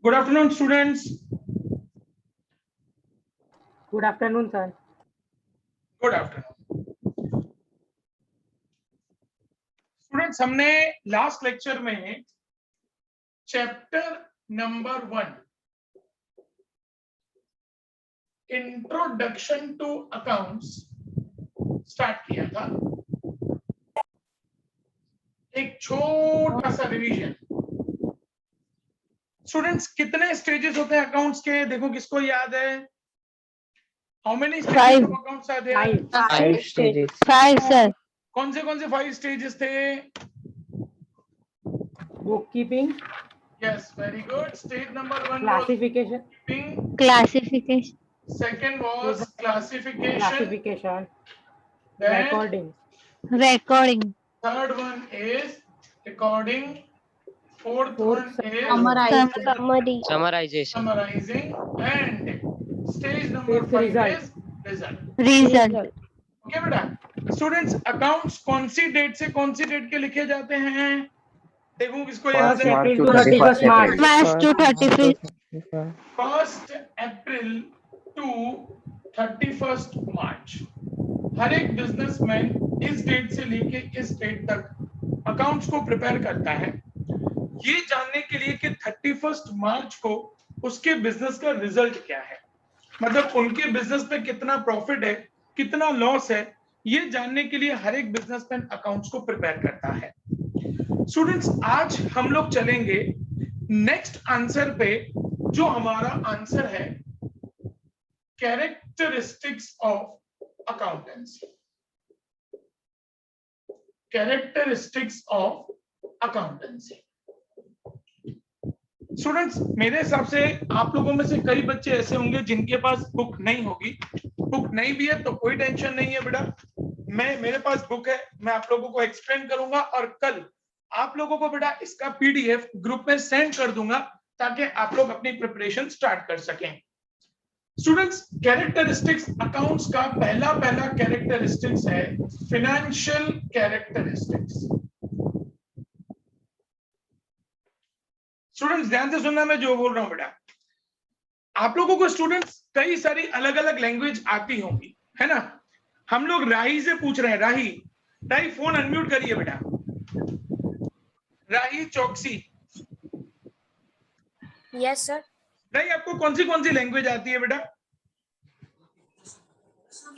Good afternoon, students. Good afternoon, sir. Good afternoon. Students, हमने last lecture में chapter number 1 introduction to accounts start किया था। एक छोटा सा रिवीजन। स्टूडेंट्स, कितने स्टेजेस होते हैं अकाउंट्स के? देखो किसको याद है? How many stages of accounts are there? 5 stages. 5 sir. कौन से 5 स्टेजेस थे? Bookkeeping, Yes, very good. Stage number 1 was classification, bookkeeping. Classification. Second was classification. classification, Then recording, Recording. third one is recording. Fourth Fourth, one is Summary. Summarization. summarizing. And stage number Fifth, 5 result. is result. Result. Okay बेटा? Students, accounts कौन सी date से कौन सी date के लिखे जाते हैं? देखो किसको याद 1st है? April to 31st March. March to 31st. 1st April to 31st March. हर एक बिजनेसमैन इस डेट से लेके इस डेट तक अकाउंट्स को प्रिपेयर करता है, ये जानने के लिए कि 31st मार्च को उसके बिजनेस का रिजल्ट क्या है, मतलब उनके बिजनेस में कितना प्रॉफिट है, कितना लॉस है, ये जानने के लिए हर एक बिजनेसमैन अकाउंट्स को प्रिपेयर करता है। स्टूडेंट्स, आज हम लोग चलेंगे नेक्स्ट आंसर पे, जो हमारा आंसर है characteristics of accountancy. Characteristics of accountancy. Students, मेरे हिसाब से आप लोगों में से कई बच्चे ऐसे होंगे जिनके पास बुक नहीं होगी। बुक नहीं भी है तो कोई टेंशन नहीं है बेटा, मेरे पास बुक है, मैं आप लोगों को एक्सप्लेन करूंगा और कल आप लोगों को बेटा इसका पीडीएफ ग्रुप में सेंड कर दूंगा ताकि आप लोग अपनी प्रिपरेशन स्टार्ट कर सकें। स्टूडेंट्स, कैरेक्टरिस्टिक्स अकाउंट्स का पहला कैरेक्टरिस्टिक्स है फाइनेंशियल कैरेक्टरिस्टिक्स। स्टूडेंट्स, ध्यान से सुनना मैं जो बोल रहा हूं बेटा। आप लोगों को स्टूडेंट्स कई सारी अलग अलग लैंग्वेज आती होंगी, है ना? हम लोग राही से पूछ रहे हैं। राही फोन अनम्यूट करिए बेटा। राही चौकसी। Yes sir. राही, आपको कौन सी लैंग्वेज आती है बेटा?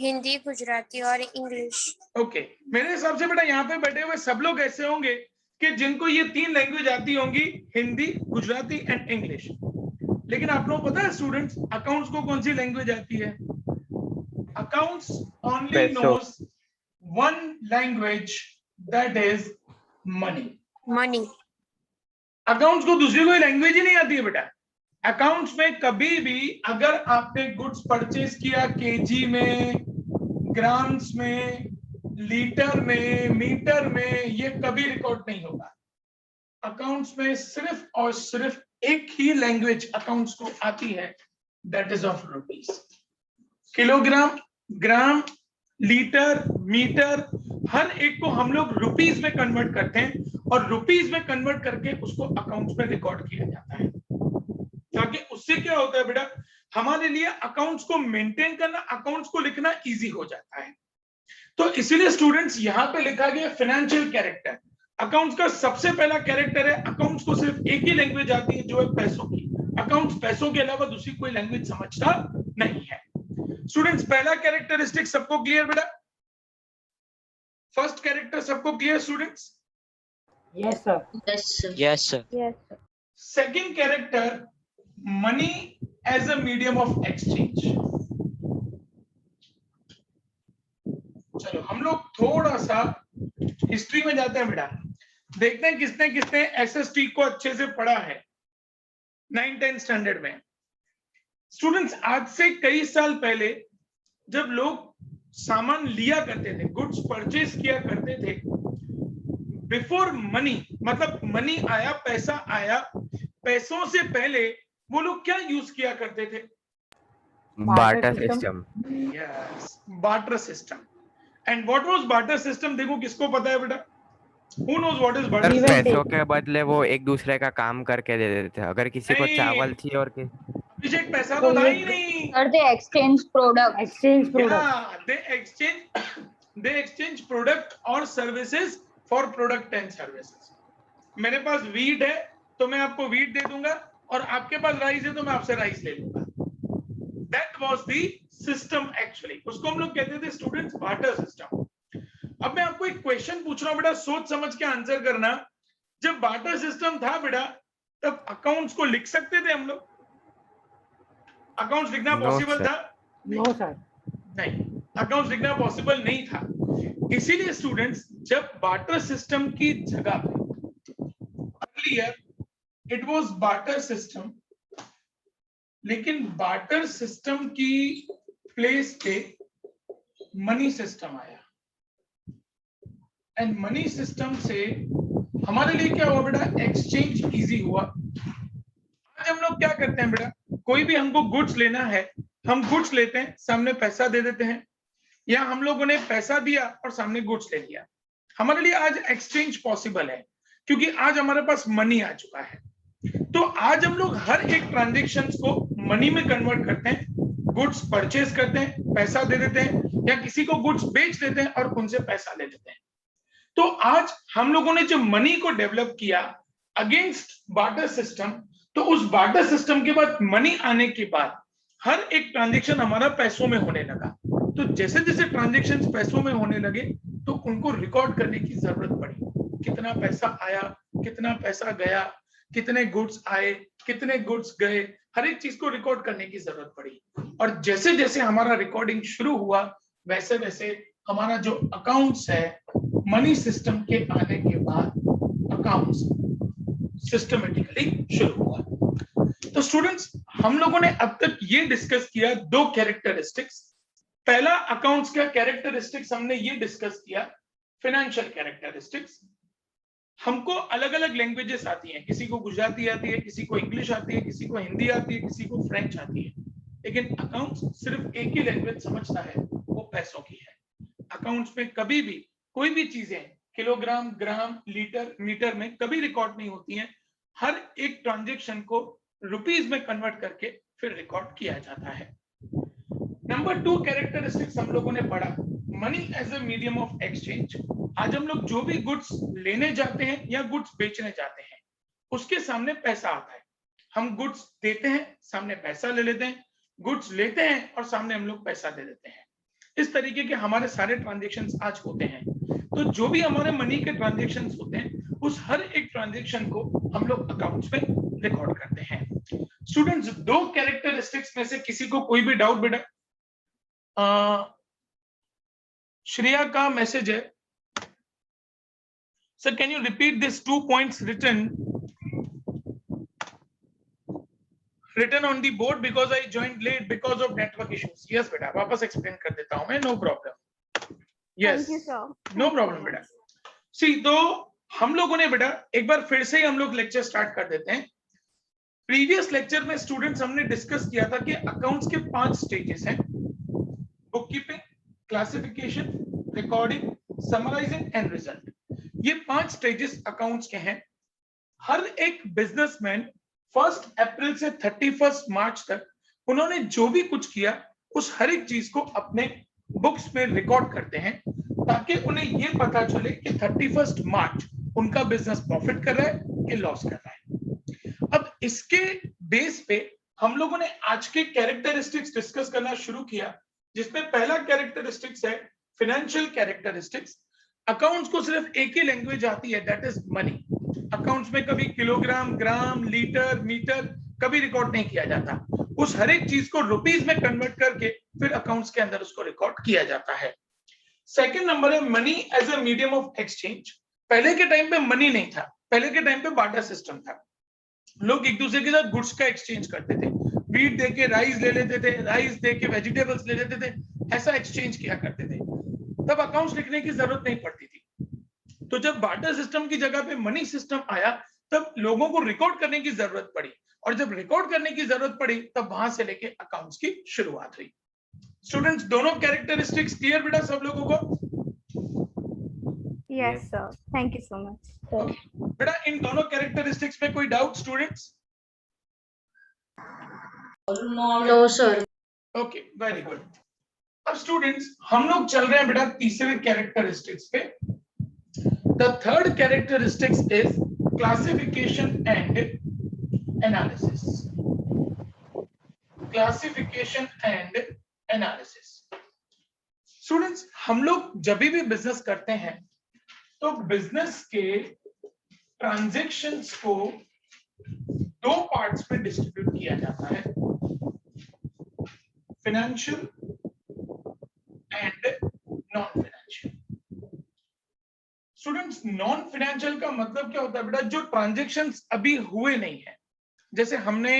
हिंदी, गुजराती और इंग्लिश। ओके, मेरे हिसाब से बेटा यहाँ पे बैठे हुए सब लोग ऐसे होंगे कि जिनको ये 3 लैंग्वेज आती होंगी, हिंदी, गुजराती एंड इंग्लिश। लेकिन आप लोगों को पता है स्टूडेंट्स, अकाउंट्स को कौन सी लैंग्वेज आती है? Accounts only knows one language, that is money. Money. Accounts को दूसरी कोई लैंग्वेज ही नहीं आती है बेटा। अकाउंट्स में कभी भी अगर आपने गुड्स परचेज किया केजी में, ग्राम्स में, लीटर में, मीटर में, ये कभी रिकॉर्ड नहीं होगा। अकाउंट्स में सिर्फ और सिर्फ एक ही लैंग्वेज अकाउंट्स को आती है, that is of rupees. Kilogram, gram, litre, metre, हर एक को हम लोग रुपीज में कन्वर्ट करते हैं और रुपीज में कन्वर्ट करके उसको अकाउंट्स में रिकॉर्ड किया जाता है, ताकि उससे क्या होता है बेटा, हमारे लिए अकाउंट्स को मेंटेन करना, अकाउंट्स को लिखना इजी हो जाता है। तो इसीलिए स्टूडेंट्स यहां पे लिखा गया फाइनेंशियल कैरेक्टर। अकाउंट्स का सबसे पहला कैरेक्टर है, अकाउंट्स को सिर्फ एक ही लैंग्वेज आती है, जो है पैसों की। अकाउंट्स पैसों के अलावा दूसरी कोई लैंग्वेज समझता नहीं है। स्टूडेंट्स, पहला कैरेक्टरिस्टिक सबको क्लियर बेटा? फर्स्ट कैरेक्टर सबको clear students? Yes, sir. Yes, sir. Second character, money as a medium of exchange. चलो हम लोग थोड़ा सा हिस्ट्री में जाते हैं बेटा, देखते हैं किसने किसने एसएसटी को अच्छे से पढ़ा है 9-10 स्टैंडर्ड में। स्टूडेंट्स, आज से कई साल पहले जब लोग सामान लिया करते थे, गुड्स परचेज किया करते थे, बिफोर मनी, मतलब मनी आया, पैसा आया, पैसों से पहले वो लोग क्या यूज किया करते थे? Barter system. Yes, barter system. And what was barter system? देखो किसको पता है बेटा? Who knows what is sir barter Give and system? पैसों के बदले वो एक दूसरे का काम करके दे देते थे, अगर किसी को नहीं। चावल चाहिए और अभिषेक पैसा तो था ही नहीं। Sir, they exchange products. exchange product. Yeah, they exchange product और services for product and services. मेरे पास वीट है तो मैं आपको वीट दे दूंगा, और आपके पास राइस है तो मैं आपसे राइस ले लूंगा। That was the system actually. उसको हम लोग कहते थे स्टूडेंट्स बार्टर सिस्टम। अब मैं आपको एक क्वेश्चन पूछ रहा हूँ बेटा, सोच समझ के आंसर करना। जब बार्टर सिस्टम था बेटा, तब अकाउंट्स को लिख सकते थे हम लोग? अकाउंट्स लिखना No, पॉसिबल sir. था? No sir. नहीं, अकाउंट्स लिखना पॉसिबल नहीं था। इसीलिए स्टूडेंट्स, जब बार्टर सिस्टम की जगह पे, earlier it was barter system, लेकिन बार्टर सिस्टम की प्लेस पे मनी सिस्टम आया, एंड मनी सिस्टम से हमारे लिए क्या हुआ बेटा? एक्सचेंज इजी हुआ। आज हम लोग क्या करते हैं बेटा, कोई भी हमको गुड्स लेना है, हम गुड्स लेते हैं, सामने पैसा दे देते हैं, या हम लोगों ने पैसा दिया और सामने गुड्स ले लिया। हमारे लिए आज एक्सचेंज पॉसिबल है क्योंकि आज हमारे पास मनी आ चुका है। तो आज हम लोग हर एक ट्रांजेक्शन्स को मनी में कन्वर्ट करते हैं, गुड्स परचेज करते हैं, पैसा दे देते हैं, या किसी को गुड्स बेच देते हैं और उनसे पैसा ले लेते हैं। तो आज हम लोगों ने जो मनी को डेवलप किया अगेंस्ट बार्टर सिस्टम, तो उस बार्टर सिस्टम के बाद मनी आने के बाद हर एक ट्रांजेक्शन हमारा पैसों में होने लगा। तो जैसे जैसे ट्रांजेक्शन्स पैसों में होने लगे तो उनको रिकॉर्ड करने की जरूरत पड़ी। कितना पैसा आया, कितना पैसा गया, कितने गुड्स आए, कितने गुड्स गए, हर एक चीज को रिकॉर्ड करने की जरूरत पड़ी। और जैसे जैसे हमारा रिकॉर्डिंग शुरू हुआ, वैसे वैसे हमारा जो अकाउंट्स है, मनी सिस्टम के आने के बाद अकाउंट्स सिस्टमेटिकली शुरू हुआ। तो स्टूडेंट्स, हम लोगों ने अब तक ये डिस्कस किया दो कैरेक्टरिस्टिक्स। पहला अकाउंट्स का कैरेक्टरिस्टिक्स हमने ये डिस्कस किया, फाइनेंशियल कैरेक्टरिस्टिक्स। हमको अलग अलग लैंग्वेजेस आती हैं, किसी को गुजराती आती है, किसी को इंग्लिश आती है, किसी को हिंदी आती है, किसी को फ्रेंच आती है, लेकिन अकाउंट्स सिर्फ एक ही लैंग्वेज समझता है, वो पैसों की है। अकाउंट्स में कभी भी कोई भी चीजें किलोग्राम, ग्राम, लीटर, मीटर में कभी रिकॉर्ड नहीं होती हैं। हर एक ट्रांजैक्शन को रुपीस में कन्वर्ट करके फिर रिकॉर्ड किया जाता है। नंबर 2 कैरेक्टरिस्टिक्स हम लोगों ने पढ़ा, money as a medium of exchange. आज हम लोग जो भी गुड्स लेने जाते हैं या गुड्स बेचने जाते हैं, उसके सामने पैसा आता है। हम गुड्स देते हैं, सामने पैसा ले लेते हैं, गुड्स लेते हैं और सामने हम लोग पैसा दे देते हैं। इस तरीके के हमारे सारे ट्रांजैक्शंस आज होते हैं। तो जो भी हमारे मनी के ट्रांजैक्शंस होते हैं, उस हर एक ट्रांजैक्शन को हम लोग अकाउंट्स में रिकॉर्ड करते हैं। स्टूडेंट्स, दो कैरेक्टरिस्टिक्स में से किसी को कोई भी डाउट बेटा? श्रेया का मैसेज है, sir can you repeat this 2 points written on the board because I joined late because of network issues. Yes बेटा, वापस एक्सप्लेन कर देता हूं मैं, no problem. Yes, no problem बेटा। सी, तो हम लोगों ने बेटा एक बार फिर से ही हम लोग लेक्चर स्टार्ट कर देते हैं। प्रीवियस लेक्चर में स्टूडेंट्स हमने डिस्कस किया था कि अकाउंट्स के 5 स्टेजेस हैं, bookkeeping, classification, recording, summarising and result. ये 5 स्टेजेस अकाउंट्स के हैं। हर एक बिजनेसमैन 1 अप्रैल से 31 मार्च तक उन्होंने जो भी कुछ किया, उस हर एक चीज को अपने बुक्स में रिकॉर्ड करते हैं, ताकि उन्हें ये पता चले कि 31 मार्च उनका बिजनेस प्रॉफिट कर रहा है कि लॉस कर रहा है। अब इसके बेस पे हम लोगों ने आज के कैरेक्टरिस्टिक्स डिस्कस करना शुरू किया, जिसमें पहला कैरेक्टरिस्टिक्स है फाइनेंशियल कैरेक्टरिस्टिक्स। अकाउंट्स को सिर्फ एक ही लैंग्वेज आती है, दैट इज मनी। अकाउंट्स में कभी किलोग्राम, ग्राम, लीटर, मीटर कभी रिकॉर्ड नहीं किया जाता। उस हर एक चीज को रुपीस में कन्वर्ट करके फिर अकाउंट्स के अंदर उसको रिकॉर्ड किया जाता है। सेकंड नंबर है money as a medium of exchange. पहले के टाइम पे मनी नहीं था, पहले के टाइम पे बार्टर सिस्टम था। लोग एक दूसरे के साथ गुड्स का एक्सचेंज करते थे, वीट दे के राइस ले लेते थे, राइस दे के वेजिटेबल्स ले लेते थे, ऐसा एक्सचेंज किया करते थे। तब अकाउंट्स लिखने की जरूरत नहीं पड़ती थी। तो जब बार्टर सिस्टम की जगह पे मनी सिस्टम आया, तब लोगों को रिकॉर्ड करने की जरूरत पड़ी, और जब रिकॉर्ड करने की जरूरत पड़ी तब वहां से लेके अकाउंट्स की शुरुआत हुई। स्टूडेंट्स, दोनों कैरेक्टरिस्टिक्स क्लियर बेटा सब लोगों को? Yes, sir. Thank you so much. बेटा इन दोनों कैरेक्टरिस्टिक्स में कोई doubt students? No, sir. Okay, very good. अब स्टूडेंट्स हम लोग चल रहे हैं बेटा तीसरे कैरेक्टरिस्टिक्स पे। The third characteristics is classification and analysis. Classification and analysis. Students हम लोग जब भी बिजनेस करते हैं तो बिजनेस के ट्रांजैक्शंस को दो पार्ट्स में डिस्ट्रीब्यूट किया जाता है, financial and non financial. Students non financial का मतलब क्या होता है बेटा? जो ट्रांजैक्शंस अभी हुए नहीं है, जैसे हमने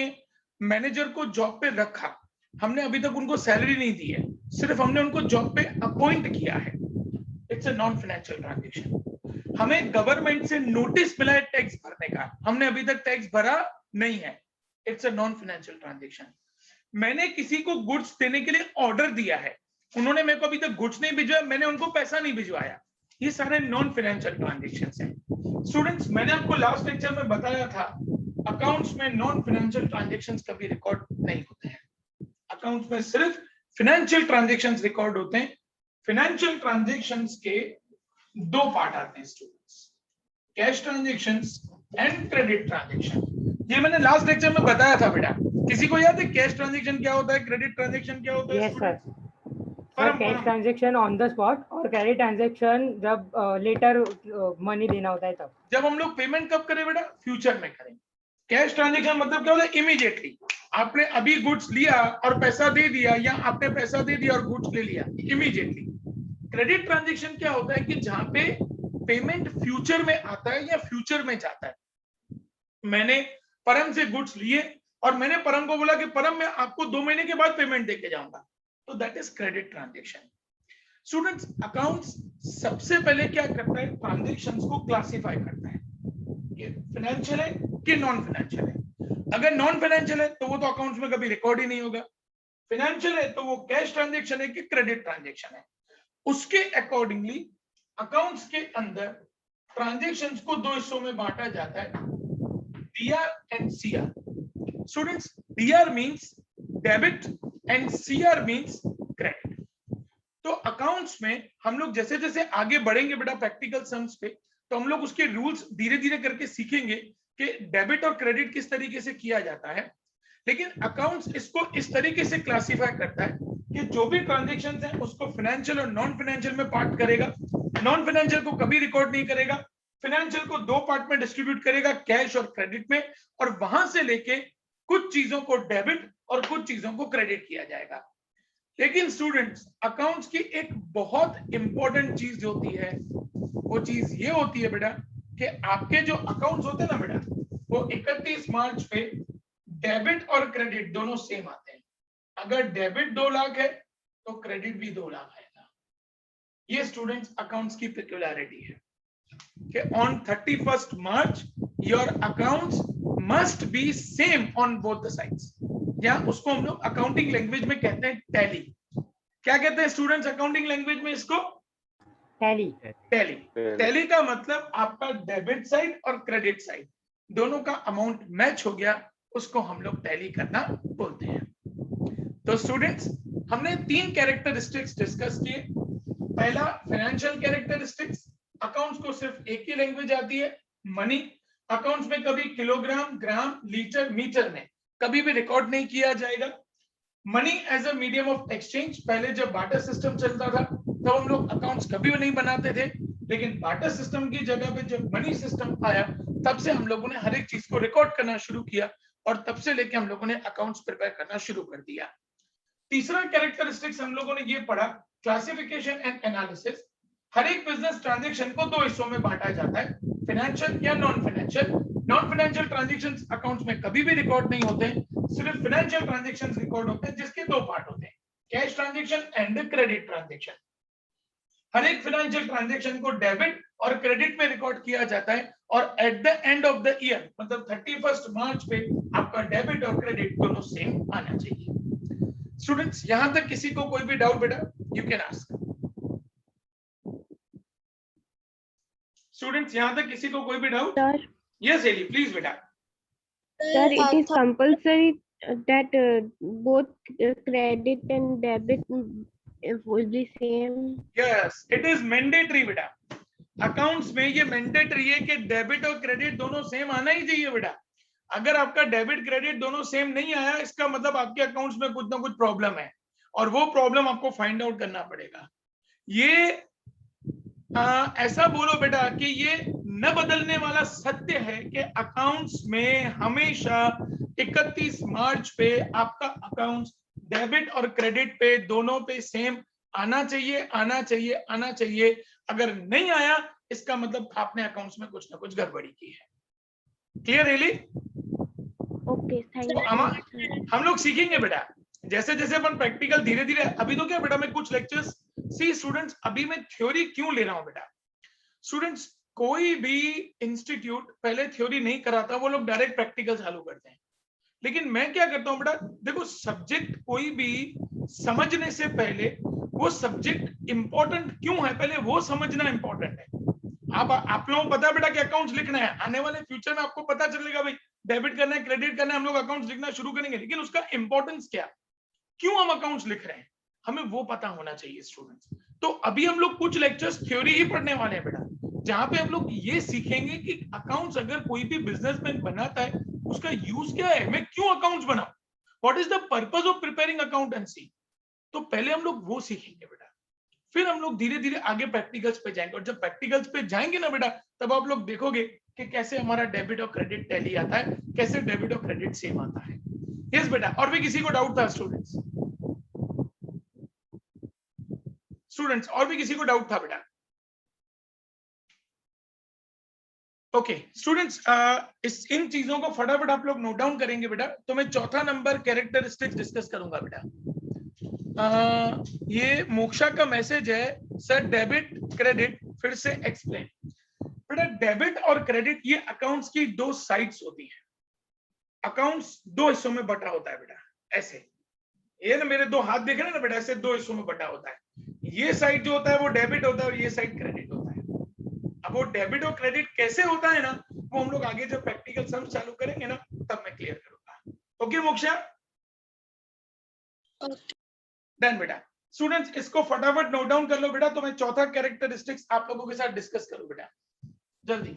मैनेजर को जॉब पे रखा, हमने अभी तक उनको सैलरी नहीं दी है, सिर्फ हमने उनको जॉब पे अपॉइंट किया है, it's a non financial transaction. हमें गवर्नमेंट से नोटिस मिला है टैक्स भरने का, हमने अभी तक टैक्स भरा नहीं है, it's a non financial transaction. मैंने किसी को गुड्स देने के लिए ऑर्डर दिया है, उन्होंने मेरे को अभी तक गुड्स नहीं भिजवाया, मैंने उनको पैसा नहीं भिजवाया, ये सारे नॉन फाइनेंशियल ट्रांजैक्शंस हैं। स्टूडेंट्स मैंने आपको लास्ट लेक्चर में बताया था अकाउंट्स में नॉन फाइनेंशियल ट्रांजैक्शंस कभी रिकॉर्ड नहीं होते हैं, अकाउंट्स में सिर्फ फाइनेंशियल ट्रांजैक्शंस रिकॉर्ड होते हैं। फाइनेंशियल ट्रांजैक्शंस के दो पार्ट आते हैं students, cash transactions and credit transaction. ये मैंने लास्ट लेक्चर में बताया था बेटा, किसी को याद है कैश ट्रांजैक्शन क्या होता है, क्रेडिट ट्रांजैक्शन क्या होता है? Yes sir. Sir cash transaction on the spot और क्रेडिट ट्रांजैक्शन जब लेटर मनी देना होता है तब। जब हम लोग पेमेंट कब करें बेटा? फ्यूचर में करें। कैश ट्रांजैक्शन मतलब क्या होता है? इमीडिएटली आपने अभी गुड्स लिया और पैसा दे दिया, या आपने पैसा दे दिया और गुड्स ले लिया, इमीडिएटली। क्रेडिट ट्रांजैक्शन क्या होता है कि जहां पे पेमेंट फ्यूचर में आता है या फ्यूचर में जाता है। मैंने परम से गुड्स लिए और मैंने परम को बोला कि परम मैं आपको 2 महीने के बाद पेमेंट देके जाऊंगा, तो that is credit transaction. Students accounts सबसे पहले क्या करता है? ट्रांजैक्शंस को क्लासिफाई करता है कि फाइनेंशियल है कि नॉन फाइनेंशियल है। अगर नॉन फाइनेंशियल है तो वो तो अकाउंट्स में कभी रिकॉर्ड ही नहीं होगा, फाइनेंशियल है तो वो कैश ट्रांजैक्शन है कि क्रेडिट ट्रांजैक्शन है। उसके अकॉर्डिंगली अकाउंट्स के अंदर ट्रांजैक्शंस को दो हिस्सों में बांटा जाता है, DR and CR. Students DR means debit and CR means credit. तो अकाउंट्स में हम लोग जैसे जैसे आगे बढ़ेंगे बेटा प्रैक्टिकल सम्स पे, तो हम लोग उसके रूल्स धीरे धीरे करके सीखेंगे कि डेबिट और क्रेडिट किस तरीके से किया जाता है। लेकिन अकाउंट्स इसको इस तरीके से क्लासिफाई करता है कि जो भी ट्रांजैक्शंस हैं उसको फाइनेंशियल और नॉन फाइनेंशियल में पार्ट करेगा, नॉन फाइनेंशियल को कभी रिकॉर्ड नहीं करेगा, फाइनेंशियल को दो पार्ट में डिस्ट्रीब्यूट करेगा, कैश और क्रेडिट में, और वहां से लेके कुछ चीजों को डेबिट और कुछ चीजों को क्रेडिट किया जाएगा। लेकिन स्टूडेंट्स अकाउंट्स की एक बहुत इंपॉर्टेंट चीज होती है, वो चीज ये होती है बेटा कि आपके जो अकाउंट्स होते हैं ना बेटा, वो 31 मार्च पे डेबिट और क्रेडिट दोनों सेम आते हैं। अगर डेबिट 2 लाख है तो क्रेडिट भी 2 लाख आएगा। ये स्टूडेंट्स अकाउंट्स की पेक्युलरिटी है कि on 31st March your accounts must be same on both the sides, या उसको हम लोग अकाउंटिंग लैंग्वेज में कहते हैं टैली। क्या कहते हैं स्टूडेंट्स अकाउंटिंग लैंग्वेज में इसको? टैली। टैली टैली का मतलब आपका डेबिट साइड और क्रेडिट साइड दोनों का अमाउंट मैच हो गया, उसको हम लोग टैली करना बोलते हैं। तो स्टूडेंट्स हमने 3 कैरेक्टरिस्टिक्स डिस्कस किए। पहला फाइनेंशियल कैरेक्टरिस्टिक्स, अकाउंट्स को सिर्फ एक ही लैंग्वेज आती है, मनी। अकाउंट्स में कभी किलोग्राम, ग्राम, लीटर, मीटर में कभी भी रिकॉर्ड नहीं किया जाएगा। Money as a medium of exchange, पहले जब बार्टर सिस्टम चलता था तब हम लोग अकाउंट्स कभी भी नहीं बनाते थे, लेकिन बार्टर सिस्टम की जगह पे जब मनी सिस्टम आया तब से हम लोगों ने हर एक चीज को रिकॉर्ड करना शुरू किया, और तब से लेके हम लोगों ने अकाउंट्स प्रिपेयर करना शुरू कर दिया। तीसरा कैरेक्टरिस्टिक्स हम लोगों ने ये पढ़ा, क्लासिफिकेशन एंड एनालिसिस। हर एक बिजनेस ट्रांजैक्शन को 2 हिस्सों में बांटा जाता है, फाइनेंशियल या non financial. Non financial transactions accounts में कभी भी रिकॉर्ड नहीं होते, सिर्फ फाइनेंशियल ट्रांजैक्शंस रिकॉर्ड होते हैं, जिसके 2 पार्ट होते हैं, cash transaction and credit transaction. हर एक फाइनेंशियल ट्रांजैक्शन को डेबिट और क्रेडिट में रिकॉर्ड किया जाता है, और at the end of the year मतलब 31st मार्च पे आपका डेबिट और क्रेडिट दोनों सेम आना चाहिए। स्टूडेंट्स यहां तक किसी को कोई भी डाउट बेटा, यू कैन आस्क। स्टूडेंट्स यहाँ तक किसी को कोई भी डाउट? Sir, यस एली प्लीज बेटा. sir, it is compulsory that both credit and debit will be same. Yes it is mandatory बेटा. अकाउंट्स में ये मैंडेटरी है कि डेबिट और क्रेडिट दोनों सेम आना ही चाहिए बेटा. अगर आपका डेबिट क्रेडिट दोनों सेम नहीं आया, इसका मतलब आपके अकाउंट्स में कुछ ना कुछ प्रॉब्लम है, और वो प्रॉब्लम आपको फाइंड आउट करना पड़ेगा. ये ऐसा बोलो बेटा कि ये न बदलने वाला सत्य है कि अकाउंट्स में हमेशा 31 मार्च पे आपका अकाउंट्स डेबिट और क्रेडिट पे दोनों पे सेम आना चाहिए, आना चाहिए, आना चाहिए. अगर नहीं आया, इसका मतलब आपने अकाउंट्स में कुछ ना कुछ गड़बड़ी की है. Clear really? Okay, thank you. sir. हम लोग सीखेंगे बेटा जैसे जैसे अपन प्रैक्टिकल धीरे धीरे. अभी तो क्या बेटा मैं कुछ लेक्चर्स सी स्टूडेंट्स, अभी मैं थ्योरी क्यों ले रहा हूं बेटा. स्टूडेंट्स कोई भी इंस्टीट्यूट पहले थ्योरी नहीं कराता, वो लोग डायरेक्ट प्रैक्टिकल चालू करते हैं. लेकिन मैं क्या करता हूं बेटा, देखो सब्जेक्ट कोई भी समझने से पहले वो सब्जेक्ट इंपॉर्टेंट क्यों है, पहले वो समझना इंपॉर्टेंट है. आप लोगों को पता है बेटा कि अकाउंट्स लिखना है, आने वाले फ्यूचर में आपको पता चलेगा भाई डेबिट करना है, क्रेडिट करना है, हम लोग अकाउंट्स लिखना शुरू करेंगे. लेकिन उसका इंपॉर्टेंस क्या, क्यों हम अकाउंट्स लिख रहे हैं, हमें वो पता होना चाहिए स्टूडेंट्स. तो अभी हम लोग कुछ लेक्चर्स थ्योरी ही पढ़ने वाले हैं बेटा, जहां पे हम लोग ये सीखेंगे कि अकाउंट्स अगर कोई भी बिजनेसमैन बनाता है उसका यूज क्या है, मैं क्यों अकाउंट्स बनाऊं, what is the purpose of preparing accountancy. तो पहले हम लोग वो सीखेंगे बेटा, फिर हम लोग धीरे धीरे आगे प्रैक्टिकल्स पे जाएंगे. और जब प्रैक्टिकल्स पे जाएंगे ना बेटा, तब आप लोग देखोगे कि कैसे हमारा डेबिट और क्रेडिट टैली आता है, कैसे डेबिट और क्रेडिट सेम आता है. यस बेटा. और भी किसी को डाउट था स्टूडेंट्स? और भी किसी को डाउट था बेटा? ओके स्टूडेंट्स, इन चीजों को फटाफट आप लोग नोट डाउन करेंगे बेटा. तो मैं चौथा नंबर कैरेक्टरिस्टिक्स डिस्कस करूंगा बेटा. ये मोक्षा का मैसेज है, सर डेबिट क्रेडिट फिर से एक्सप्लेन. बेटा डेबिट और क्रेडिट ये अकाउंट्स की दो साइड्स होती हैं. अकाउंट्स दो हिस्सों में बटा होता है बेटा. ऐसे ये ना मेरे दो हाथ देख रहे हैं ना बेटा, ऐसे दो हिस्सों में बटा होता है. ये साइड जो होता है वो डेबिट होता है और ये साइड क्रेडिट होता है. अब वो डेबिट और क्रेडिट कैसे होता है ना, वो हम लोग आगे जब प्रैक्टिकल सम्स चालू करेंगे ना तब मैं क्लियर करूंगा. ओके मोक्षा? डन बेटा. स्टूडेंट्स इसको फटाफट नोट डाउन कर लो बेटा. तो मैं चौथा कैरेक्टरिस्टिक्स आप लोगों के साथ डिस्कस करूं बेटा, जल्दी.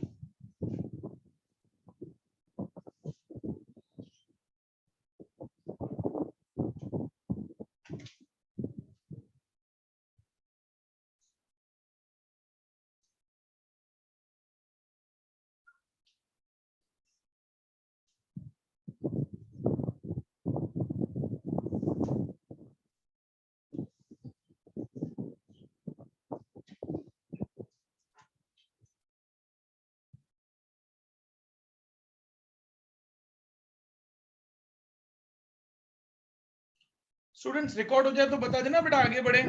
स्टूडेंट्स रिकॉर्ड हो जाए तो बता देना बेटा, आगे बढ़े.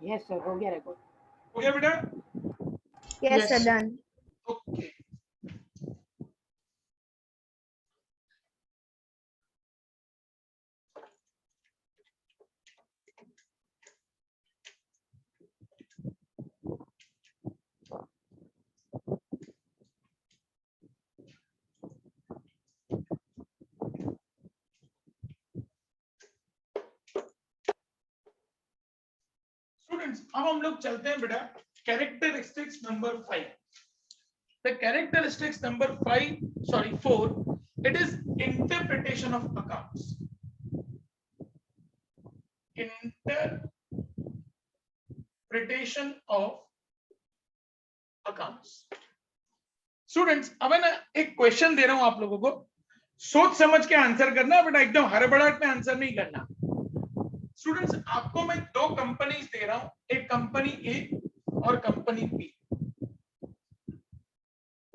यस सर, हो गया रिकॉर्ड. हो गया बेटा? Yes, sir, done. Okay. Students अब हम लोग चलते हैं बेटा characteristics number 5. The characteristics number 4, it is interpretation of accounts. Interpretation of accounts. Students अब है ना एक क्वेश्चन दे रहा हूं आप लोगों को, सोच समझ के आंसर करना बेटा, एकदम हड़बड़ाहट में आंसर नहीं करना. स्टूडेंट्स आपको मैं दो कंपनीज दे रहा हूं, एक कंपनी ए और कंपनी बी.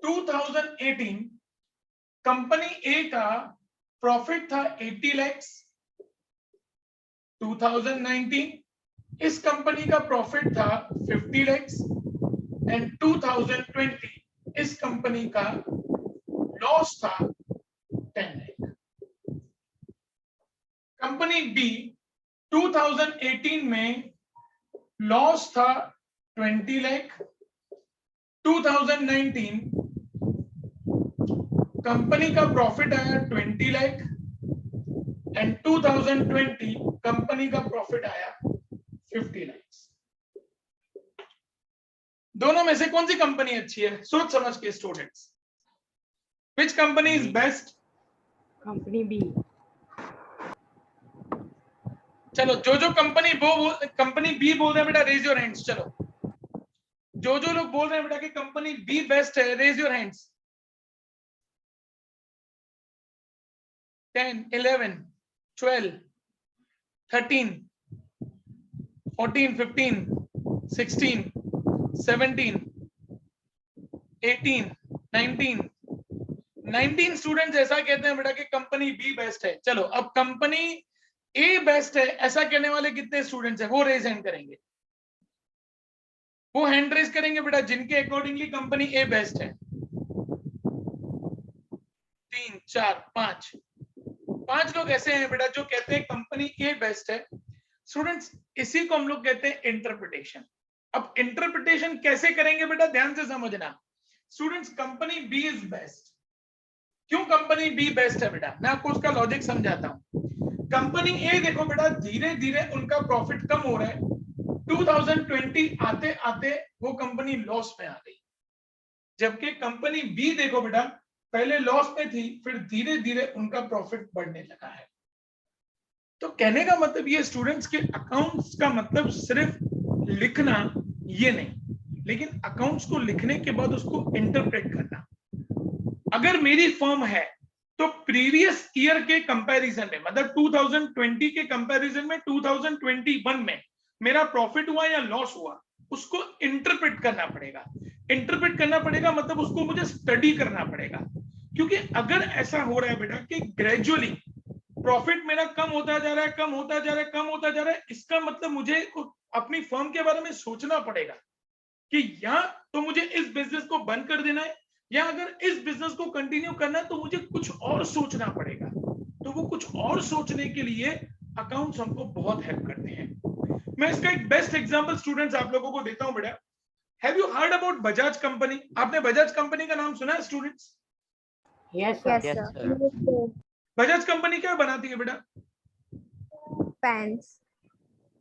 2018 कंपनी ए का प्रॉफिट था 80 lakhs. 2019 इस कंपनी का प्रॉफिट था 50 lakhs एंड 2020 इस कंपनी का लॉस था 10 lakh. कंपनी बी 2018 में लॉस था 20 लाख। 2019 कंपनी का प्रॉफिट आया 20 लाख एंड 2020 कंपनी का प्रॉफिट आया 50 लाख। दोनों में से कौन सी कंपनी अच्छी है? सोच समझ के students, which company is best? Company B. चलो जो कंपनी बी बोल रहे हैं बेटा, रेज योर हैंड्स। चलो जो लोग बोल रहे हैं बेटा कि कंपनी बी बेस्ट है, रेज योर हैंड्स। 10, 11, 12, 13, 14, 15, 16, 17, 18, 19 स्टूडेंट्स ऐसा कहते हैं बेटा कि कंपनी बी बेस्ट है। चलो अब कंपनी ए बेस्ट है ऐसा कहने वाले कितने स्टूडेंट्स हैं? वो रेज हैंड करेंगे, वो हैंड रेज करेंगे बेटा जिनके अकॉर्डिंगली कंपनी ए बेस्ट है। 3, 4, 5 लोग ऐसे हैं बेटा जो कहते हैं कंपनी ए बेस्ट है। स्टूडेंट्स इसी को हम लोग कहते हैं इंटरप्रिटेशन। अब इंटरप्रिटेशन कैसे करेंगे बेटा, ध्यान से समझना। Students company B is best. क्यों कंपनी बी बेस्ट है बेटा? मैं आपको उसका लॉजिक समझाता हूं। कंपनी ए देखो बेटा धीरे धीरे उनका प्रॉफिट कम हो रहा है। 2020 आते आते वो कंपनी लॉस में आ गई, जबकि कंपनी बी देखो बेटा पहले लॉस में थी, फिर धीरे धीरे उनका प्रॉफिट बढ़ने लगा है। तो कहने का मतलब ये स्टूडेंट्स के अकाउंट्स का मतलब सिर्फ लिखना ये नहीं, लेकिन अकाउंट्स को लिखने के बाद उसको इंटरप्रेट करना। अगर मेरी फर्म है तो प्रीवियस ईयर के कंपैरिजन में, मतलब 2020 के कंपैरिजन में 2021 में मेरा प्रॉफिट हुआ या लॉस हुआ, उसको इंटरप्रेट करना पड़ेगा। इंटरप्रेट करना पड़ेगा मतलब उसको मुझे स्टडी करना पड़ेगा। क्योंकि अगर ऐसा हो रहा है बेटा कि ग्रेजुअली प्रॉफिट मेरा कम होता जा रहा है, कम होता जा रहा है, कम होता जा रहा है, इसका मतलब मुझे अपनी फर्म के बारे में सोचना पड़ेगा कि या तो मुझे इस बिजनेस को बंद कर देना है, या अगर इस बिजनेस को कंटिन्यू करना है तो मुझे कुछ और सोचना पड़ेगा। तो वो कुछ और सोचने के लिए अकाउंट्स हमको बहुत हेल्प करते हैं। मैं इसका एक बेस्ट एग्जांपल स्टूडेंट्स आप लोगों को देता हूं बेटा। Have you heard about Bajaj company? आपने बजाज कंपनी का नाम सुना है students? Yes Yes, sir. Yes, sir. sir. Bajaj company क्या बनाती है बेटा? Fans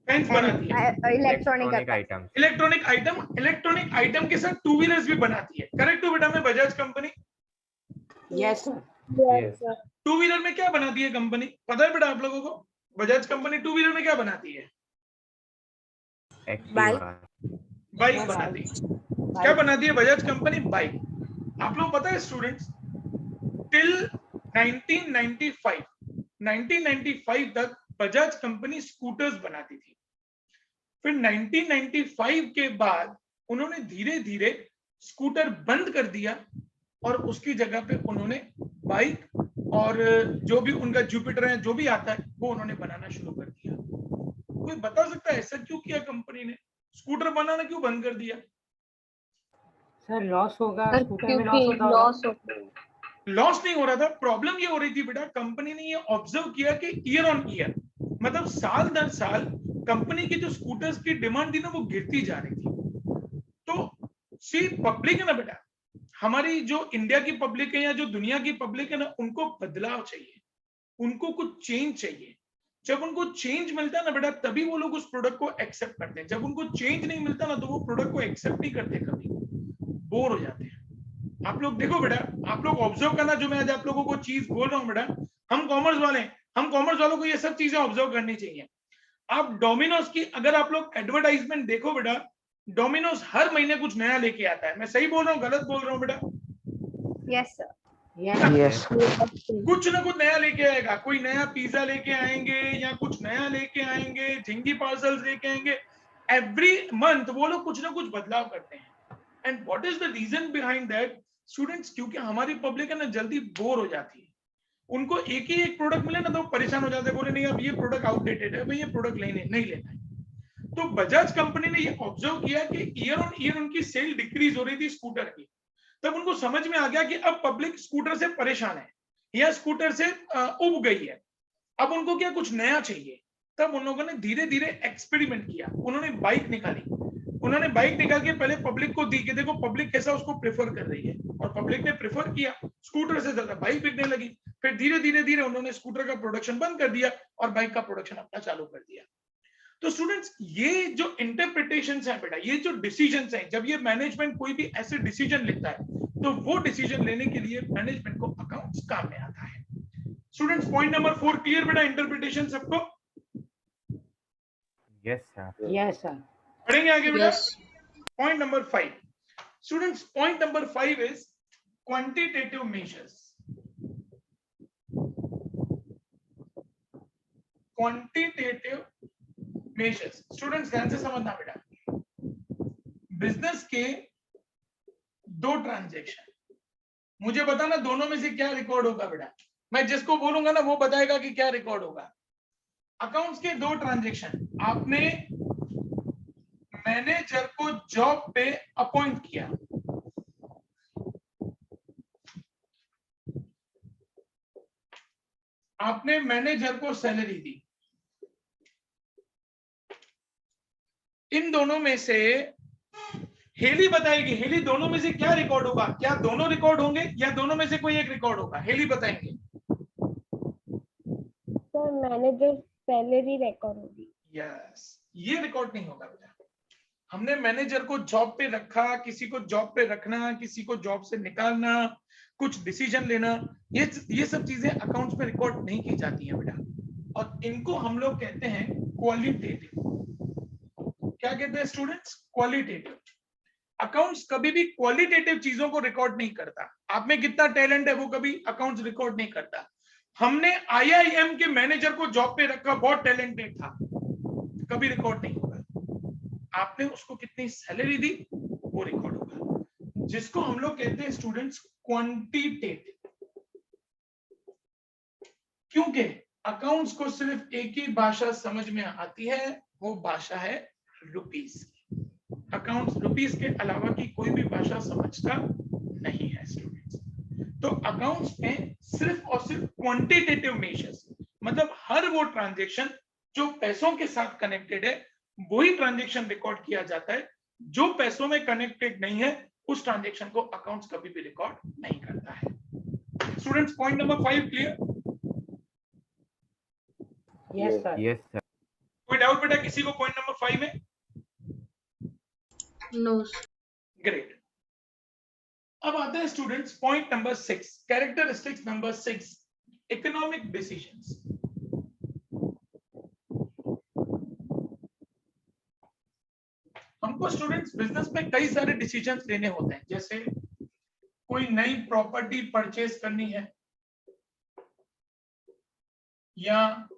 फैंस बनाती है, and electronic item. Electronic item के साथ टू व्हीलर्स भी बनाती है। करेक्ट हो बेटा? मैं Bajaj company yes sir. Yes, sir. Two wheeler में क्या बनाती है कंपनी? पता है बेटा आप लोगों को? बजाज कंपनी टू व्हीलर में क्या बनाती है? बाइक बनाती है। क्या बनाती है बजाज कंपनी? बाइक। आप लोग पता है स्टूडेंट्स, टिल 1995 तक बजाज कंपनी स्कूटर्स बनाती थी। फिर 1995 के बाद उन्होंने धीरे धीरे स्कूटर बंद कर दिया और उसकी जगह पे उन्होंने बाइक और जो भी उनका जुपिटर है जो भी आता है वो उन्होंने बनाना शुरू कर दिया। कोई बता सकता है ऐसा क्यों किया कंपनी ने? स्कूटर बनाना क्यों बंद कर दिया? सर लॉस होगा, Sir, स्कूटर में क्योंकि लॉस होता loss होगा। होता लॉस नहीं हो रहा था, प्रॉब्लम ये हो रही थी बेटा, कंपनी ने ये ऑब्जर्व किया कि ईयर ऑन ईयर, मतलब साल दर साल कंपनी की जो स्कूटर्स की डिमांड थी ना वो गिरती जा रही थी। तो सी पब्लिक है ना बेटा, हमारी जो इंडिया की पब्लिक है या जो दुनिया की पब्लिक है ना, उनको बदलाव चाहिए, उनको कुछ चेंज चाहिए। जब उनको चेंज मिलता है ना बेटा तभी वो लोग उस प्रोडक्ट को एक्सेप्ट करते हैं। जब उनको चेंज नहीं मिलता ना तो वो प्रोडक्ट को एक्सेप्ट नहीं करते, कभी बोर हो जाते हैं। आप लोग देखो बेटा, आप लोग ऑब्जर्व करना जो मैं आज आप लोगों को चीज बोल रहा हूं बेटा, हम कॉमर्स वाले हैं, हम कॉमर्स वालों को ये सब चीजें ऑब्जर्व करनी चाहिए। आप डोमिनोज की अगर आप लोग एडवर्टाइजमेंट देखो बेटा, डोमिनोज हर महीने कुछ नया लेके आता है। मैं सही बोल रहा हूँ गलत बोल रहा हूँ बेटा? Yes, sir. यस। कुछ ना कुछ नया लेके आएगा, कोई नया पिज्जा लेके आएंगे या कुछ नया लेके आएंगे, झिंगी पार्सल्स लेके आएंगे। एवरी मंथ वो लोग कुछ ना कुछ बदलाव करते हैं। And what is the reason behind that students? क्योंकि हमारी पब्लिक है ना जल्दी बोर हो जाती है। उनको एक ही एक प्रोडक्ट मिले ना तो परेशान हो जाते हैं, बोले नहीं अब ये प्रोडक्ट आउटडेटेड है, भाई ये प्रोडक्ट नहीं लेना है। तो बजाज कंपनी ने ये ऑब्जर्व किया कि ईयर ऑन ईयर उनकी सेल डिक्रीज हो रही थी स्कूटर की। तब उनको समझ में आ गया कि अब पब्लिक स्कूटर से परेशान है या स्कूटर से उब गई है, अब उनको क्या कुछ नया चाहिए। तब उन लोगों ने धीरे धीरे एक्सपेरिमेंट किया, उन्होंने बाइक निकाली, उन्होंने बाइक निकाल के पहले पब्लिक को दी कि देखो पब्लिक कैसा उसको प्रेफर कर रही है, और पब्लिक ने प्रेफर किया, स्कूटर से ज्यादा बाइक बिकने लगी। फिर धीरे धीरे धीरे उन्होंने स्कूटर का प्रोडक्शन बंद कर दिया और बाइक का प्रोडक्शन अपना चालू कर दिया। तो स्टूडेंट्स, ये जो इंटरप्रिटेशंस है बेटा, ये जो डिसीजंस हैं, जब ये मैनेजमेंट कोई भी ऐसे डिसीजन लेता है तो वो डिसीजन लेने के लिए मैनेजमेंट को अकाउंट्स काम में आता है। स्टूडेंट्स, पॉइंट नंबर 4 क्लियर बेटा? इंटरप्रिटेशन सबको? Yes sir. Yes, sir. पढ़ेंगे आगे बेटा? Yes. Point number 5. Students, point number 5 is quantitative measures. Quantitative measures. Students, ध्यान से समझना बेटा। बिजनेस के 2 ट्रांजैक्शन, मुझे बताना दोनों में से क्या रिकॉर्ड होगा बेटा। मैं जिसको बोलूंगा ना वो बताएगा कि क्या रिकॉर्ड होगा। अकाउंट्स के 2 ट्रांजैक्शन, आपने मैनेजर को जॉब पे अपॉइंट किया, आपने मैनेजर को सैलरी दी। इन दोनों में से हेली बताएगी, हेली दोनों में से क्या रिकॉर्ड होगा? क्या दोनों रिकॉर्ड होंगे या दोनों में से कोई एक रिकॉर्ड होगा? हेली बताएंगे। सर मैनेजर सैलरी रिकॉर्ड होगी। यस, ये रिकॉर्ड नहीं होगा बेटा। हमने मैनेजर को जॉब पे रखा, किसी को जॉब पे रखना, किसी को जॉब से निकालना, कुछ डिसीजन लेना, ये सब चीजें अकाउंट्स में रिकॉर्ड नहीं की जाती हैं बेटा, और इनको हम लोग कहते हैं क्वालिटेटिव। क्या कहते हैं स्टूडेंट्स? क्वालिटेटिव। अकाउंट्स कभी भी क्वालिटेटिव चीजों को रिकॉर्ड नहीं करता। आप में कितना टैलेंट है वो कभी अकाउंट्स रिकॉर्ड नहीं करता। हमने IIM के मैनेजर को जॉब पे रखा, बहुत टैलेंटेड था, कभी रिकॉर्ड नहीं होगा। आपने उसको कितनी सैलरी दी वो रिकॉर्ड होगा, जिसको हम लोग कहते हैं स्टूडेंट्स क्वांटिटेटिव। क्योंकि अकाउंट्स को सिर्फ एक ही भाषा समझ में आती है, वो भाषा है रुपीस। अकाउंट्स रुपीस के अलावा की कोई भी भाषा समझता नहीं है स्टूडेंट्स। तो अकाउंट्स में सिर्फ और सिर्फ क्वांटिटेटिव मेजर्स, मतलब हर वो ट्रांजैक्शन जो पैसों के साथ कनेक्टेड है वही ट्रांजैक्शन रिकॉर्ड किया जाता है। जो पैसों में कनेक्टेड नहीं है उस ट्रांजैक्शन को अकाउंट्स कभी भी रिकॉर्ड नहीं करता है। Students, point number 5 clear? Yes, sir. Yes sir. कोई डाउट बेटा किसी को पॉइंट नंबर 5 में? No. ग्रेट। अब आते हैं students point number 6, characteristics number 6, economic decisions. हमको स्टूडेंट्स बिजनेस में कई सारे डिसीजंस लेने होते हैं, जैसे कोई नई प्रॉपर्टी परचेज करनी है, या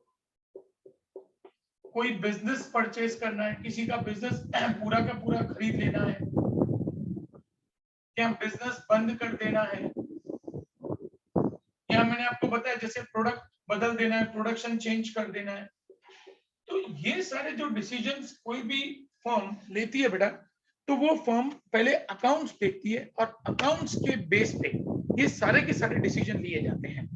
कोई बिजनेस परचेज करना है, किसी का बिजनेस पूरा का पूरा खरीद लेना है, या बिजनेस बंद कर देना है, या मैंने आपको बताया जैसे प्रोडक्ट बदल देना है, प्रोडक्शन चेंज कर देना है। तो ये सारे जो डिसीजंस कोई भी फर्म लेती है बेटा, तो वो फर्म पहले अकाउंट्स देखती है और अकाउंट्स के बेस पे ये सारे के सारे डिसीजन लिए जाते हैं।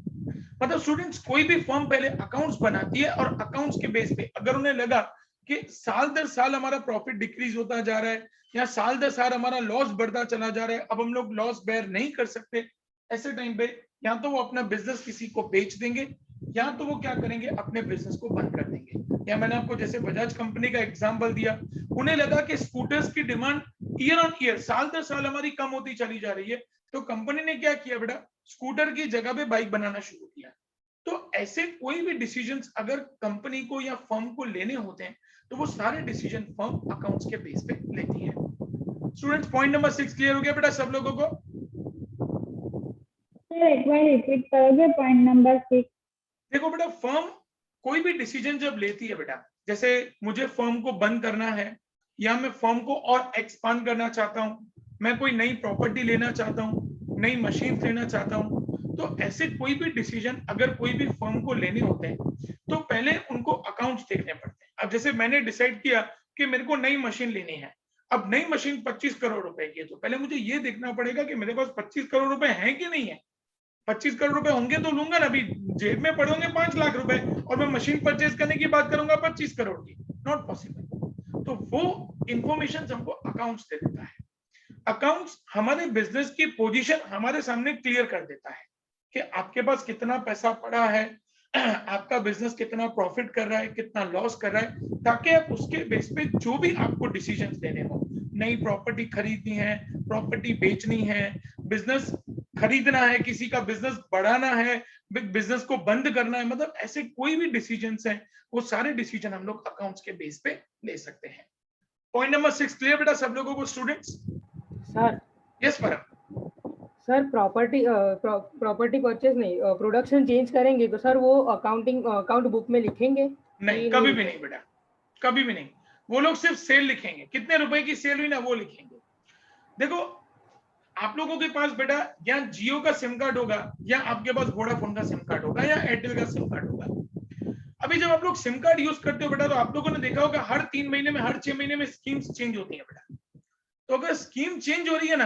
मतलब स्टूडेंट्स, कोई भी फर्म पहले अकाउंट्स बनाती है और अकाउंट्स के बेस पे अगर उन्हें लगा कि साल दर साल हमारा प्रॉफिट डिक्रीज होता जा रहा है या साल दर साल हमारा लॉस बढ़ता चला जा रहा है, अब हम लोग लॉस बेयर नहीं कर सकते, ऐसे टाइम पे या तो वो अपना बिजनेस किसी को बेच देंगे या तो वो क्या करेंगे, अपने बिजनेस को बंद कर देंगे। या मैंने आपको जैसे बजाज कंपनी का एग्जांपल दिया, उन्हें लगा कि स्कूटर्स की डिमांड ईयर ऑन ईयर साल दर साल हमारी कम होती चली जा रही है, तो कंपनी ने क्या किया बेटा, स्कूटर की जगह पे बाइक बनाना शुरू किया। तो ऐसे कोई भी डिसीजंस अगर कंपनी को या फर्म को लेने होते हैं तो वो सारे डिसीजन फर्म अकाउंट्स के बेस पे लेती है। स्टूडेंट्स, पॉइंट नंबर 6 क्लियर हो गया बेटा सब लोगों को? सर एक बार रिपीट करोगे पॉइंट नंबर 6? देखो बेटा, फर्म कोई भी डिसीजन जब लेती है बेटा, जैसे मुझे फर्म को बंद करना है या मैं फर्म को और एक्सपांड करना चाहता हूं, मैं कोई नई प्रॉपर्टी लेना चाहता हूं, नई मशीन लेना चाहता हूं, तो ऐसे कोई भी डिसीजन अगर कोई भी फर्म को लेने होते हैं तो पहले उनको अकाउंट्स देखने पड़ते हैं। अब जैसे मैंने डिसाइड किया कि मेरे को नई मशीन लेनी है, अब नई मशीन 25 करोड़ रुपए की है, तो पहले मुझे ये देखना पड़ेगा कि मेरे पास 25 करोड़ रुपए हैं कि नहीं है। 25 करोड़ रुपए होंगे तो लूंगा ना, अभी जेब में पड़े होंगे 5 लाख रुपए और मैं मशीन परचेज करने की बात करूंगा 25 करोड़ की, नॉट पॉसिबल। तो वो इंफॉर्मेशन हमको अकाउंट्स दे देता है। अकाउंट्स हमारे बिजनेस की पोजीशन हमारे सामने क्लियर कर देता है कि आपके पास कितना पैसा पड़ा है, आपका बिजनेस कितना प्रॉफिट कर रहा है, कितना लॉस कर रहा है, ताकि आप उसके बेस पे जो भी आपको डिसीजंस लेने हो, नई प्रॉपर्टी खरीदनी है, प्रॉपर्टी बेचनी है, बिजनेस खरीदना है, किसी का बिजनेस बढ़ाना है, बिजनेस को बंद करना है, मतलब ऐसे कोई भी डिसीजंस हैं, वो सारे डिसीजन हम लोग अकाउंट्स के बेस पे ले सकते हैं। पॉइंट नंबर 6 क्लियर बेटा सब लोगों को स्टूडेंट्स? सर यस परम। सर प्रॉपर्टी परचेज नहीं, प्रोडक्शन चेंज करेंगे तो सर वो अकाउंट बुक में लिखेंगे? नहीं, कभी भी नहीं बेटा, कभी भी नहीं। वो लोग सिर्फ सेल लिखेंगे, कितने रुपए की सेल हुई ना वो लिखेंगे। देखो आप लोगों के पास बेटा या जियो का सिम कार्ड होगा, या आपके पास वोडाफोन का सिम कार्ड होगा, या एयरटेल का सिम कार्ड होगा। अभी जब आप लोग सिम कार्ड यूज करते हो बेटा, तो आप लोगों ने देखा होगा हर 3 महीने में, हर 6 महीने में स्कीम्स चेंज होती है बेटा। तो अगर स्कीम चेंज हो रही है ना,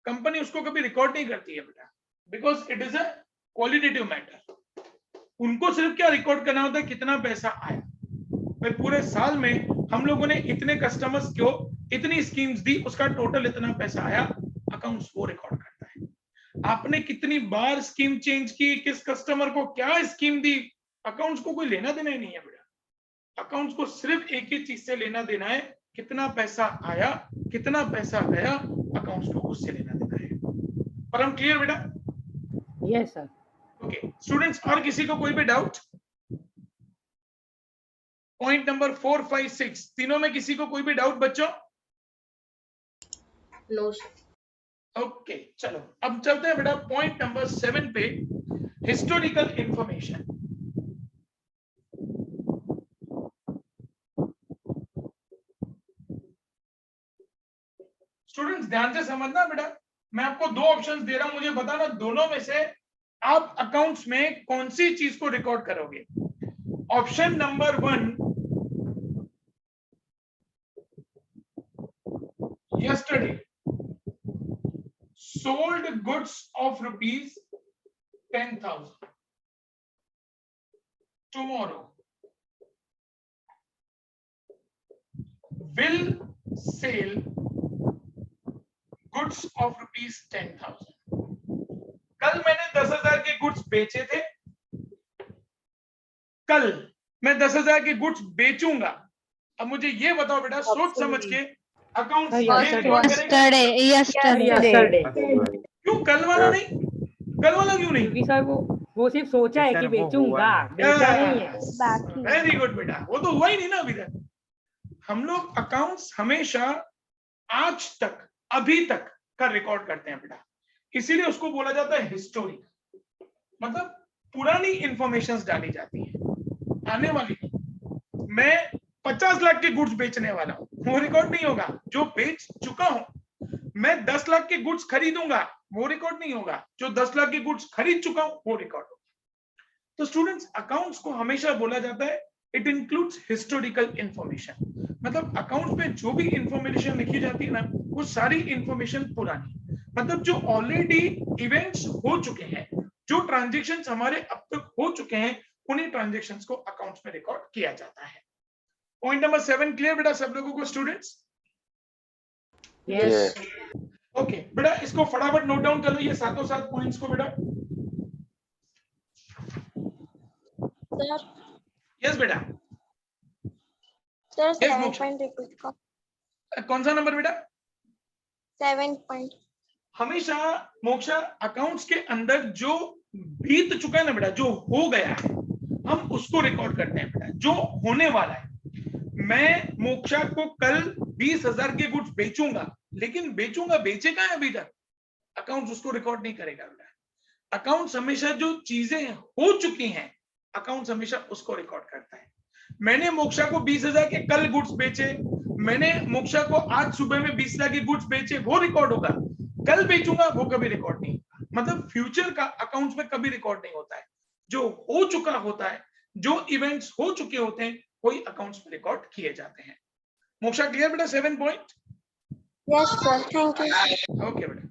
कंपनी उसको कभी रिकॉर्ड नहीं करती है बेटा, because it is a qualitative matter. उनको सिर्फ क्या रिकॉर्ड करना होता है, कितना पैसा आया भाई, पूरे साल में हम लोगों ने इतने कस्टमर्स को इतनी स्कीम्स दी, उसका टोटल इतना पैसा आया, अकाउंट्स वो रिकॉर्ड करता है। आपने कितनी बार स्कीम चेंज की, किस कस्टमर को क्या स्कीम दी, अकाउंट्स को कोई लेना देना ही नहीं है बेटा। अकाउंट्स को सिर्फ एक ही चीज से लेना देना है, कितना पैसा आया, कितना पैसा गया, अकाउंट्स को उससे लेना देना है। पर हम क्लियर बेटा? Yes sir. ओके स्टूडेंट्स, और किसी को कोई भी डाउट? पॉइंट नंबर 4, 5, 6 तीनों में किसी को कोई भी डाउट बच्चों? No sir. ओके चलो अब चलते हैं बेटा पॉइंट नंबर 7 पे, हिस्टोरिकल इंफॉर्मेशन। स्टूडेंट्स ध्यान से समझना बेटा, मैं आपको 2 ऑप्शंस दे रहा हूं, मुझे बताना दोनों में से आप अकाउंट्स में कौन सी चीज को रिकॉर्ड करोगे। Option number 1, yesterday sold goods of rupees 10,000, tomorrow will sell goods of rupees 10,000। कल मैंने 10,000 के गुड्स बेचे थे, कल मैं 10,000 के गुड्स बेचूंगा। अब मुझे ये बताओ बेटा, सोच समझ के अकाउंट यस्टरडे। क्यों कल वाला नहीं, कल वाला क्यों नहीं? क्योंकि सर वो सिर्फ सोचा है कि बेचूंगा, बेचा नहीं है। वेरी गुड बेटा, वो तो हुआ ही नहीं ना अभी तक। हम लोग अकाउंट्स हमेशा आज तक, अभी तक का रिकॉर्ड करते हैं बेटा, इसीलिए उसको बोला जाता है हिस्टोरी। मतलब पुरानी इंफॉर्मेशंस डाली जाती है, आने वाली नहीं। मैं 50 लाख के गुड्स बेचने वाला हूं, वो रिकॉर्ड नहीं होगा। जो बेच चुका हूं, मैं 10 लाख के गुड्स खरीदूंगा, वो रिकॉर्ड नहीं होगा। जो 10 लाख के गुड्स खरीद चुका हूं, वो रिकॉर्ड होगा। तो स्टूडेंट्स अकाउंट्स को हमेशा बोला जाता है इट इंक्लूड्स हिस्टोरिकल इंफॉर्मेशन। मतलब अकाउंट्स में जो भी इंफॉर्मेशन लिखी जाती है ना, वो सारी इंफॉर्मेशन पुरानी, मतलब जो ऑलरेडी इवेंट्स हो चुके हैं, जो ट्रांजेक्शन्स हमारे अब तक हो चुके हैं, उन्हीं ट्रांजेक्शन्स को अकाउंट्स में रिकॉर्ड किया जाता है। पॉइंट नंबर 7 क्लियर बेटा सब लोगों को स्टूडेंट्स? यस ओके बेटा, इसको फटाफट नोट डाउन कर लो ये सातों सात पॉइंट्स को बेटा। सर यस बेटा। Sir Yes, 7 moksha. Point repeat का। कौन सा नंबर बेटा? 7 पॉइंट। हमेशा मोक्षा अकाउंट्स के अंदर जो बीत चुका है ना बेटा, जो हो गया है, हम उसको रिकॉर्ड करते हैं बेटा। जो होने वाला है, मैं मोक्षा को कल 20,000 के गुड्स बेचूंगा, लेकिन बेचूंगा बेचेगा है अभी तक, अकाउंट्स उसको रिकॉर्ड नहीं करेगा बेटा। अकाउंट्स हमेशा जो चीजें हो चुकी हैं, अकाउंट्स हमेशा उसको रिकॉर्ड करता है। मैंने मोक्षा को 20,000 के कल गुड्स बेचे, मैंने मोक्षा को आज सुबह में 20 लाख के गुड्स बेचे, वो रिकॉर्ड होगा। कल बेचूंगा वो कभी रिकॉर्ड नहीं होगा। मतलब फ्यूचर का अकाउंट्स में कभी रिकॉर्ड नहीं होता है। जो हो चुका होता है, जो इवेंट्स हो चुके होते हैं, वही अकाउंट्स में रिकॉर्ड किए जाते हैं। मोक्षा क्लियर बेटा 7 point? Yes sir, thank you. Okay बेटा।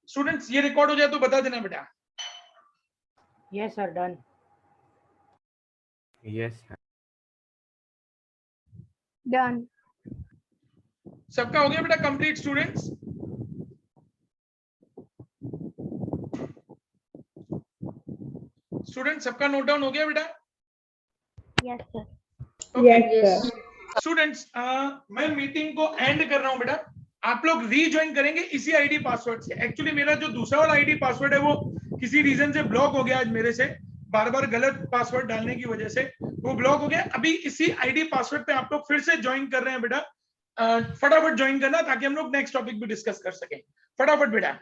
स्टूडेंट्स ये रिकॉर्ड हो जाए तो बता देना बेटा। Yes sir, done. Yes sir. Done. सबका हो गया बेटा कंप्लीट स्टूडेंट्स? स्टूडेंट सबका नोट डाउन हो गया बेटा? Yes sir. ओके स्टूडेंट्स, मैं मीटिंग को एंड कर रहा हूं बेटा। आप लोग रीज्वाइन करेंगे इसी आईडी पासवर्ड से। एक्चुअली मेरा जो दूसरा वाला आईडी पासवर्ड है वो किसी रीजन से ब्लॉक हो गया आज मेरे से, बार बार गलत पासवर्ड डालने की वजह से वो ब्लॉक हो गया। अभी इसी आईडी पासवर्ड पे आप लोग फिर से ज्वाइन कर रहे हैं बेटा। फटाफट ज्वाइन करना ताकि हम लोग नेक्स्ट टॉपिक भी डिस्कस कर सकें। फटाफट बेटा।